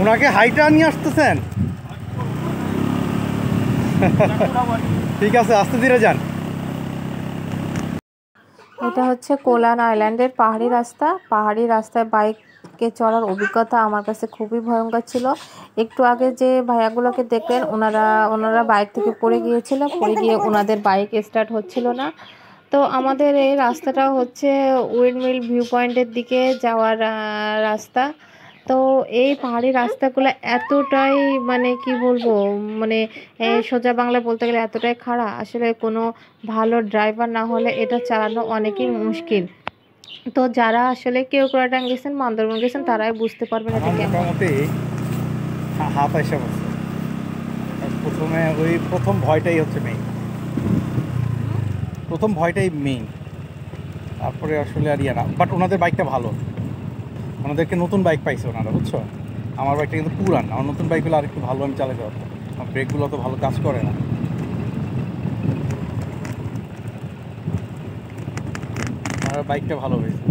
ওনাকে হাইটা নিয়ে আসতেছেন? ঠিক আছে, আস্তে ধীরে যান। এটা হচ্ছে কোলান আইল্যান্ডের পাহাড়ি রাস্তা। পাহাড়ি রাস্তায় বাইকে চড়ার অভিজ্ঞতা আমার কাছে খুবই ভয়ঙ্কর ছিল। একটু আগে যে ভাইয়াগুলোকে দেখলেন, ওনারা বাইক থেকে পড়ে গিয়েছিল। পড়ে গিয়ে ওনাদের বাইক স্টার্ট হচ্ছিল না। তো আমাদের এই রাস্তাটা হচ্ছে উইন্ডমিল ভিউ পয়েন্টের দিকে যাওয়ার রাস্তা। তো এই পাহাড়ি রাস্তাগুলো এতটাই মানে কি বলবো, মানে সোজা বাংলায় বলতে গেলে এতটাই খাড়া, আসলে কোনো ভালো ড্রাইভার না হলে এটা চালানো অনেকই মুশকিল। তো যারা আসলে কেউ কোরাটাং গেছেন, বান্দরবন গেছেন, তারাই বুঝতে পারবেন এটা আমার কেমন। মোটামুটি হাত এসে বসছে। প্রথমে ওই প্রথম ভয়টাই হচ্ছে মেইন, প্রথম ভয়টাই মেইন। তারপরে আসলে আর ইয়ে না। বাট ওনাদের বাইকটা ভালো, ওনাদেরকে নতুন বাইক পাইছে ওনারা, বুঝছো। আমার বাইকটা কিন্তু পুরান, আমার নতুন বাইকগুলো আর একটু ভালো আমি চালাতে পারতাম। আমার ব্রেকগুলো তো ভালো কাজ করে না। ওনারা বাইকটা ভালো হয়েছে।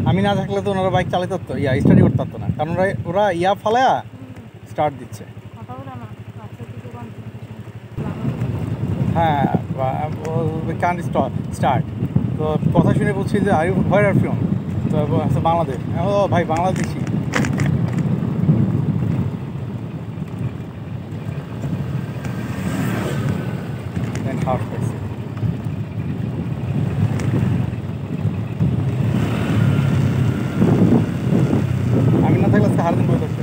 আমি না থাকলে তো ওনারা বাইক চালাতে পারতো, স্টার্টই করতে পারতো না, কারণ ওরা ফালায়া স্টার্ট দিচ্ছে। হ্যাঁ, কান্ট স্টার্ট। তো কথা শুনে বলছি যে আর ভয়ের আর ফিল্ম তো বাংলাদেশ। ও ভাই, বাংলাদেশি। সাহস পাইছে। আমি না থাকলে সারাদিন বই থাকতে,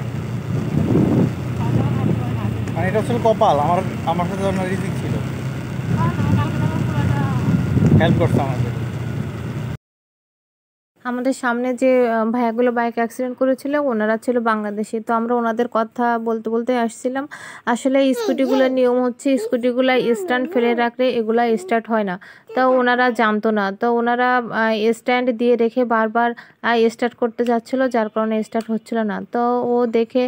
মানে এটা হচ্ছে কপাল। আমার সাথে আমার রিজিক ছিল, হেল্প করছে আমাদের। আমাদের সামনে যে ভাইয়াগুলো বাইক অ্যাক্সিডেন্ট করেছিল, ওনারা ছিল বাংলাদেশি। তো আমরা ওনাদের কথা বলতে বলতে আসছিলাম। আসলে স্কুটিগুলোর নিয়ম হচ্ছে, স্কুটিগুলো স্ট্যান্ড ফেলে রাখলে এগুলা স্টার্ট হয় না। তো ওনারা জানতো না, তো ওনারা স্ট্যান্ড দিয়ে রেখে বারবার স্টার্ট করতে যাচ্ছিল, যার কারণে স্টার্ট হচ্ছিল না। তো ও দেখে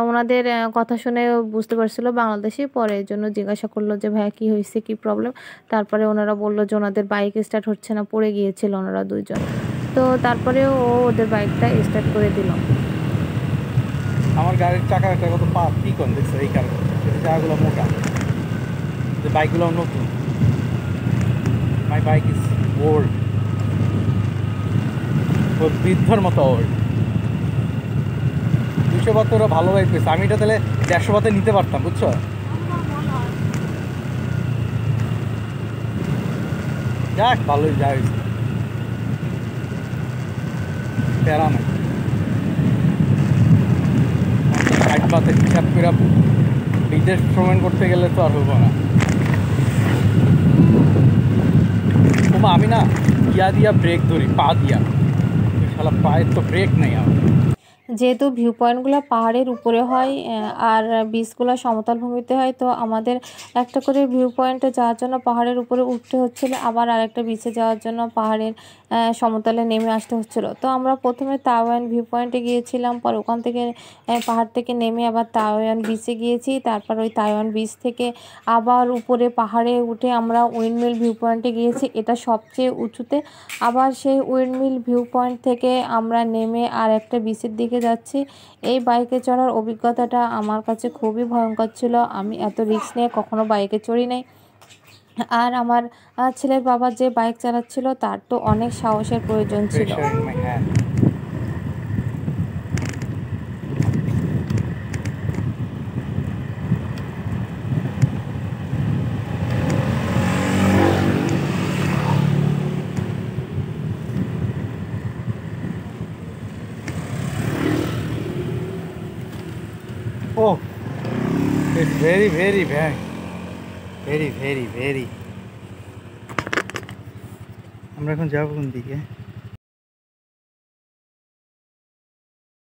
ওনাদের কথা শুনে বুঝতে পারছিল বাংলাদেশি। পরে এর জন্য জিজ্ঞাসা করলো যে ভাইয়া কী হয়েছে, কী প্রবলেম। তারপরে ওনারা বললো যে ওনাদের বাইক স্টার্ট হচ্ছে না, পড়ে গিয়েছিল ওনারা দুইজন। তো তারপরে ও ওদের বাইকটা স্টার্ট করে দিল। আমার গাড়ির চাকা একটা কত পা কি কোন দেখছো, এই কারণে চাকাগুলো মোটা, যে বাইকগুলো নতুন। মাই বাইক ইজ ওল্ড, বৃদ্ধর মতো ওল্ড। 200 বাতে ওরা ভালো বাইক পেয়েছে, আমি এটা তাহলে 150 বাতে নিতে পারতাম, বুঝছো। যাক, ভালোই যা হয়েছে, প্যারা নাই। 60 বাতে হিসাব করে বিদেশ ভ্রমণ করতে গেলে তো আর হবো না। ওমা, আমি না দিয়া ব্রেক ধরি, পা দিয়া। শালা পায়ের তো ব্রেক নেই আমার। যেহেতু ভিউ পয়েন্টগুলো পাহাড়ের উপরে হয় আর বিচগুলো সমতল ভূমিতে হয়, তো আমাদের একটা করে ভিউ পয়েন্টে যাওয়ার জন্য পাহাড়ের উপরে উঠতে হচ্ছিল, আবার আরেকটা বিচে যাওয়ার জন্য পাহাড়ের সমতলে নেমে আসতে হচ্ছিল। তো আমরা প্রথমে তাওয়ান ভিউ পয়েন্টে গিয়েছিলাম, পর ওখান থেকে পাহাড় থেকে নেমে আবার তাওয়ান বিচে গিয়েছি। তারপর ওই তাওয়ান বিচ থেকে আবার উপরে পাহাড়ে উঠে আমরা উইন্ডমিল ভিউ পয়েন্টে গিয়েছি, এটা সবচেয়ে উঁচুতে। আবার সেই উইন্ডমিল ভিউ পয়েন্ট থেকে আমরা নেমে আর একটা বিচের দিকে যাচ্ছি। এই বাইকে চড়ার অভিজ্ঞতাটা আমার কাছে খুবই ভয়ঙ্কর ছিল। আমি এত রিস্ক নিয়ে কখনো বাইকে চড়ি নাই। আর আমার ছেলের বাবা যে বাইক চালাচ্ছিল, তার তো অনেক সাহসের প্রয়োজন ছিল। Oh, it's very, very bad. Very, very, very. আমরা এখন যাবো কোন দিকে?